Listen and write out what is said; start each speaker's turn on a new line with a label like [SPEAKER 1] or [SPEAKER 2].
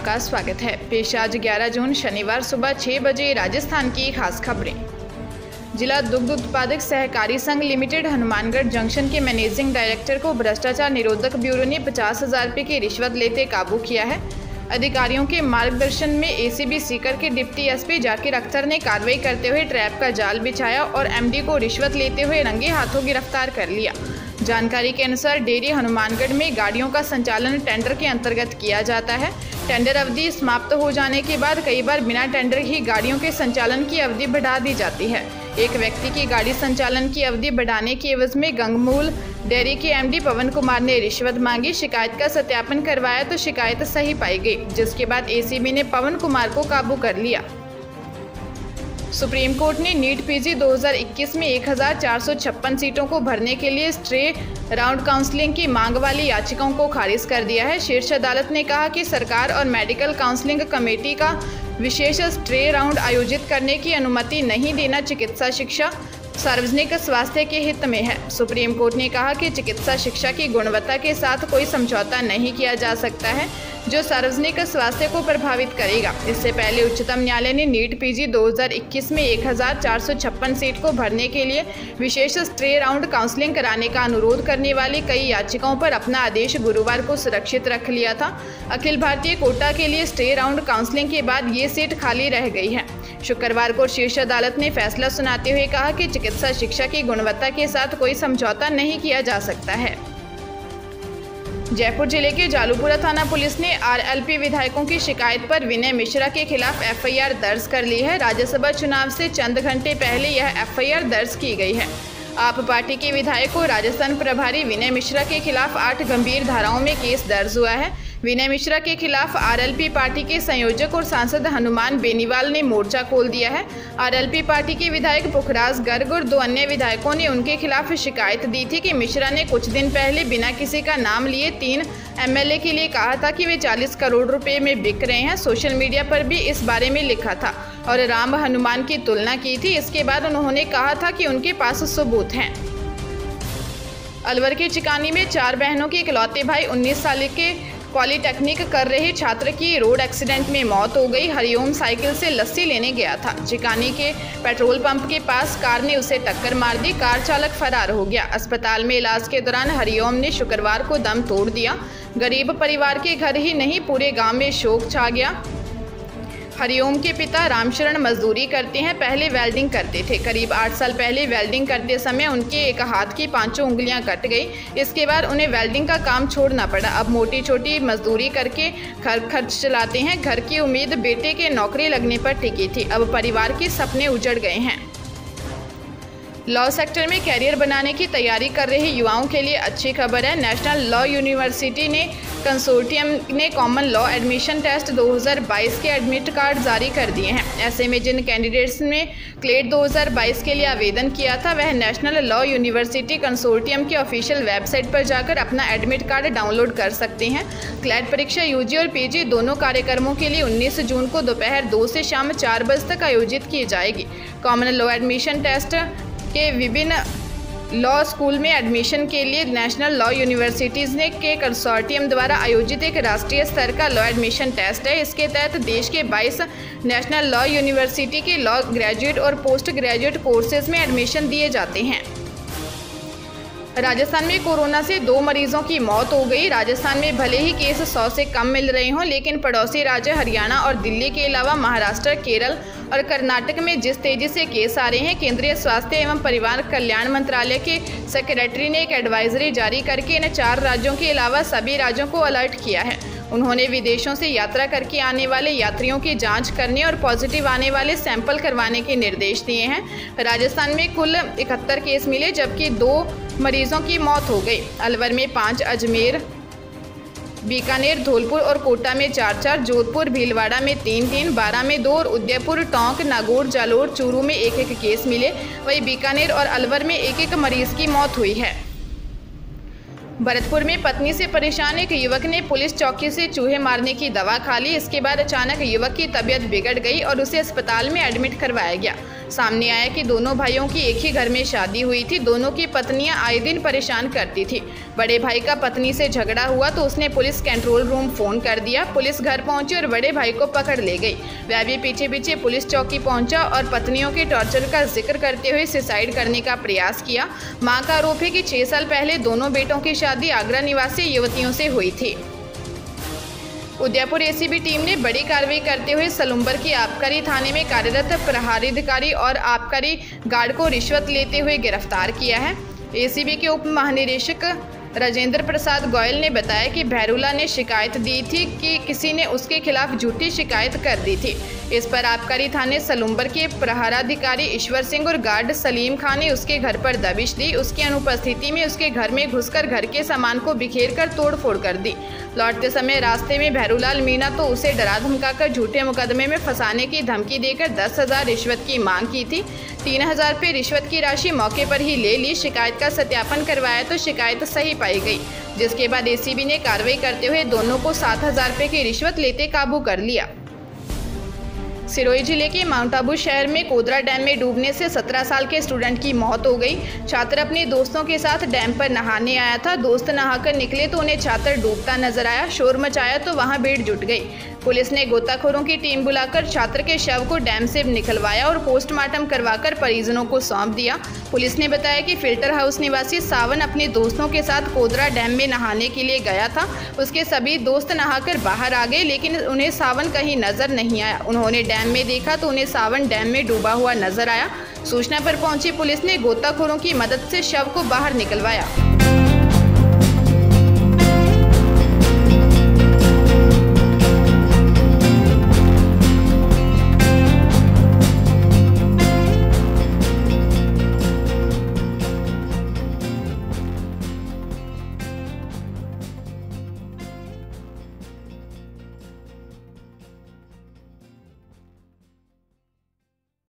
[SPEAKER 1] आपका स्वागत है। पेश आज 11 जून शनिवार सुबह 6 बजे राजस्थान की खास खबरें। जिला दुग्ध उत्पादक सहकारी संघ लिमिटेड हनुमानगढ़ जंक्शन के मैनेजिंग डायरेक्टर को भ्रष्टाचार निरोधक ब्यूरो ने 50,000 रुपये की रिश्वत लेते काबू किया है। अधिकारियों के मार्गदर्शन में एसीबी सीकर के डिप्टी एसपी जाकिर अख्तर ने कार्रवाई करते हुए ट्रैप का जाल बिछाया और एमडी को रिश्वत लेते हुए रंगे हाथों गिरफ्तार कर लिया। जानकारी के अनुसार डेयरी हनुमानगढ़ में गाड़ियों का संचालन टेंडर के अंतर्गत किया जाता है। टेंडर अवधि समाप्त हो जाने के बाद कई बार बिना टेंडर ही गाड़ियों के संचालन की अवधि बढ़ा दी जाती है। एक व्यक्ति की गाड़ी संचालन की अवधि बढ़ाने की एवज में गंगमूल डेयरी के एमडी पवन कुमार ने रिश्वत मांगी। शिकायत का सत्यापन करवाया तो शिकायत सही पाई गई, जिसके बाद एसीबी ने पवन कुमार को काबू कर लिया। सुप्रीम कोर्ट ने नीट पीजी 2021 में 1456 सीटों को भरने के लिए स्टे राउंड काउंसलिंग की मांग वाली याचिकाओं को खारिज कर दिया है। शीर्ष अदालत ने कहा कि सरकार और मेडिकल काउंसलिंग कमेटी का विशेष स्टे राउंड आयोजित करने की अनुमति नहीं देना चिकित्सा शिक्षा सार्वजनिक स्वास्थ्य के हित में है। सुप्रीम कोर्ट ने कहा कि चिकित्सा शिक्षा की गुणवत्ता के साथ कोई समझौता नहीं किया जा सकता है जो सार्वजनिक स्वास्थ्य को प्रभावित करेगा। इससे पहले उच्चतम न्यायालय ने नीट पीजी 2021 में 1456 सीट को भरने के लिए विशेष स्टे राउंड काउंसलिंग कराने का अनुरोध करने वाली कई याचिकाओं पर अपना आदेश गुरुवार को सुरक्षित रख लिया था। अखिल भारतीय कोटा के लिए स्टे राउंड काउंसलिंग के बाद ये सीट खाली रह गई है। शुक्रवार को शीर्ष अदालत ने फैसला सुनाते हुए कहा कि चिकित्सा शिक्षा की गुणवत्ता के साथ कोई समझौता नहीं किया जा सकता है। जयपुर जिले के जालूपुरा थाना पुलिस ने आरएलपी विधायकों की शिकायत पर विनय मिश्रा के खिलाफ एफआईआर दर्ज कर ली है। राज्यसभा चुनाव से चंद घंटे पहले यह एफआईआर दर्ज की गई है। आप पार्टी के विधायक को राजस्थान प्रभारी विनय मिश्रा के खिलाफ 8 गंभीर धाराओं में केस दर्ज हुआ है। विनय मिश्रा के खिलाफ आरएलपी पार्टी के संयोजक और सांसद हनुमान बेनीवाल ने मोर्चा खोल दिया है। आरएलपी पार्टी के विधायक पुखराज गर्ग और 2 अन्य विधायकों ने उनके खिलाफ शिकायत दी थी कि मिश्रा ने कुछ दिन पहले बिना किसी का नाम लिए 3 एमएलए के लिए कहा था कि वे 40 करोड़ रुपए में बिक रहे हैं। सोशल मीडिया पर भी इस बारे में लिखा था और राम हनुमान की तुलना की थी। इसके बाद उन्होंने कहा था कि उनके पास सबूत हैं। अलवर के चिकानी में 4 बहनों के इकलौते भाई 19 साल के पॉलीटेक्निक कर रहे छात्र की रोड एक्सीडेंट में मौत हो गई। हरिओम साइकिल से लस्सी लेने गया था। चिकानी के पेट्रोल पंप के पास कार ने उसे टक्कर मार दी। कार चालक फरार हो गया। अस्पताल में इलाज के दौरान हरिओम ने शुक्रवार को दम तोड़ दिया। गरीब परिवार के घर ही नहीं पूरे गांव में शोक छा गया। हरिओम के पिता रामशरण मजदूरी करते हैं। पहले वेल्डिंग करते थे। करीब 8 साल पहले वेल्डिंग करते समय उनके एक हाथ की 5 उंगलियां कट गई। इसके बाद उन्हें वेल्डिंग का काम छोड़ना पड़ा। अब मोटी छोटी मजदूरी करके खर्च चलाते हैं। घर की उम्मीद बेटे के नौकरी लगने पर टिकी थी। अब परिवार के सपने उजड़ गए हैं। लॉ सेक्टर में कैरियर बनाने की तैयारी कर रहे युवाओं के लिए अच्छी खबर है। नेशनल लॉ यूनिवर्सिटी ने कंसोर्टियम ने कॉमन लॉ एडमिशन टेस्ट 2022 के एडमिट कार्ड जारी कर दिए हैं। ऐसे में जिन कैंडिडेट्स ने क्लेट 2022 के लिए आवेदन किया था वह नेशनल लॉ यूनिवर्सिटी कंसोर्टियम की ऑफिशियल वेबसाइट पर जाकर अपना एडमिट कार्ड डाउनलोड कर सकते हैं। क्लेट परीक्षा यूजी और पीजी दोनों कार्यक्रमों के लिए 19 जून को दोपहर 2 से शाम 4 बजे तक आयोजित की जाएगी। कॉमन लॉ एडमिशन टेस्ट के विभिन्न लॉ स्कूल में एडमिशन के लिए नेशनल लॉ यूनिवर्सिटीज़ ने के कंसोर्टियम द्वारा आयोजित एक राष्ट्रीय स्तर का लॉ एडमिशन टेस्ट है। इसके तहत देश के 22 नेशनल लॉ यूनिवर्सिटी के लॉ ग्रेजुएट और पोस्ट ग्रेजुएट कोर्सेज में एडमिशन दिए जाते हैं। राजस्थान में कोरोना से 2 मरीजों की मौत हो गई। राजस्थान में भले ही केस 100 से कम मिल रहे हों, लेकिन पड़ोसी राज्य हरियाणा और दिल्ली के अलावा महाराष्ट्र, केरल और कर्नाटक में जिस तेजी से केस आ रहे हैं, केंद्रीय स्वास्थ्य एवं परिवार कल्याण मंत्रालय के सेक्रेटरी ने एक एडवाइजरी जारी करके इन 4 राज्यों के अलावा सभी राज्यों को अलर्ट किया है। उन्होंने विदेशों से यात्रा करके आने वाले यात्रियों की जांच करने और पॉजिटिव आने वाले सैंपल करवाने के निर्देश दिए हैं। राजस्थान में कुल 71 केस मिले, जबकि 2 मरीजों की मौत हो गई। अलवर में 5, अजमेर, बीकानेर, धौलपुर और कोटा में 4-4, जोधपुर, भीलवाड़ा में 3-3, बारां में 2 और उदयपुर, टोंक, नागौर, जालोर, चूरू में 1-1 केस मिले। वहीं बीकानेर और अलवर में 1-1 मरीज की मौत हुई है। भरतपुर में पत्नी से परेशान एक युवक ने पुलिस चौकी से चूहे मारने की दवा खा ली। इसके बाद अचानक युवक की तबीयत बिगड़ गई और उसे अस्पताल में एडमिट करवाया गया। सामने आया कि दोनों भाइयों की एक ही घर में शादी हुई थी। दोनों की पत्नियां आए दिन परेशान करती थी। बड़े भाई का पत्नी से झगड़ा हुआ तो उसने पुलिस कंट्रोल रूम फोन कर दिया। पुलिस घर पहुंची और बड़े भाई को पकड़ ले गई। वह भी पीछे पीछे पुलिस चौकी पहुंचा और पत्नियों के टॉर्चर का जिक्र करते हुए सुसाइड करने का प्रयास किया। मां का आरोप है कि 6 साल पहले दोनों बेटों की शादी आगरा निवासी युवतियों से हुई थी। उदयपुर एसीबी टीम ने बड़ी कार्रवाई करते हुए सलुम्बर की आबकारी थाने में कार्यरत प्रहरी अधिकारी और आबकारी गार्ड को रिश्वत लेते हुए गिरफ्तार किया है। एसीबी के उप महानिरीक्षक राजेंद्र प्रसाद गोयल ने बताया कि भैरूला ने शिकायत दी थी कि किसी ने उसके खिलाफ झूठी शिकायत कर दी थी। इस पर आबकारी थाने सलुम्बर के प्रहराधिकारी ईश्वर सिंह और गार्ड सलीम खान ने उसके घर पर दबिश दी। उसकी अनुपस्थिति में उसके घर में घुसकर घर के सामान को बिखेर कर तोड़फोड़ कर दी। लौटते समय रास्ते में भैरूलाल मीणा तो उसे डरा धमकाकर झूठे मुकदमे में फंसाने की धमकी देकर 10,000 रिश्वत की मांग की थी। 3,000 रुपये रिश्वत की राशि मौके पर ही ले ली। शिकायत का सत्यापन करवाया तो शिकायत सही पाई गई, जिसके बाद एसीबी ने कार्रवाई करते हुए दोनों को 7,000 रुपये की रिश्वत लेते काबू कर लिया। सिरोही जिले के माउंट आबू शहर में कोदरा डैम में डूबने से 17 साल के स्टूडेंट की मौत हो गई। छात्र अपने दोस्तों के साथ डैम पर नहाने आया था। दोस्त नहाकर निकले तो उन्हें छात्र डूबता नजर आया। शोर मचाया तो वहां भीड़ जुट गई। पुलिस ने गोताखोरों की टीम बुलाकर छात्र के शव को डैम से निकलवाया और पोस्टमार्टम करवाकर परिजनों को सौंप दिया। पुलिस ने बताया कि फिल्टर हाउस निवासी सावन अपने दोस्तों के साथ कोदरा डैम में नहाने के लिए गया था। उसके सभी दोस्त नहाकर बाहर आ गए, लेकिन उन्हें सावन कहीं नजर नहीं आया। उन्होंने डैम में देखा तो उन्हें सावन डैम में डूबा हुआ नजर आया। सूचना पर पहुंची पुलिस ने गोताखोरों की मदद से शव को बाहर निकलवाया।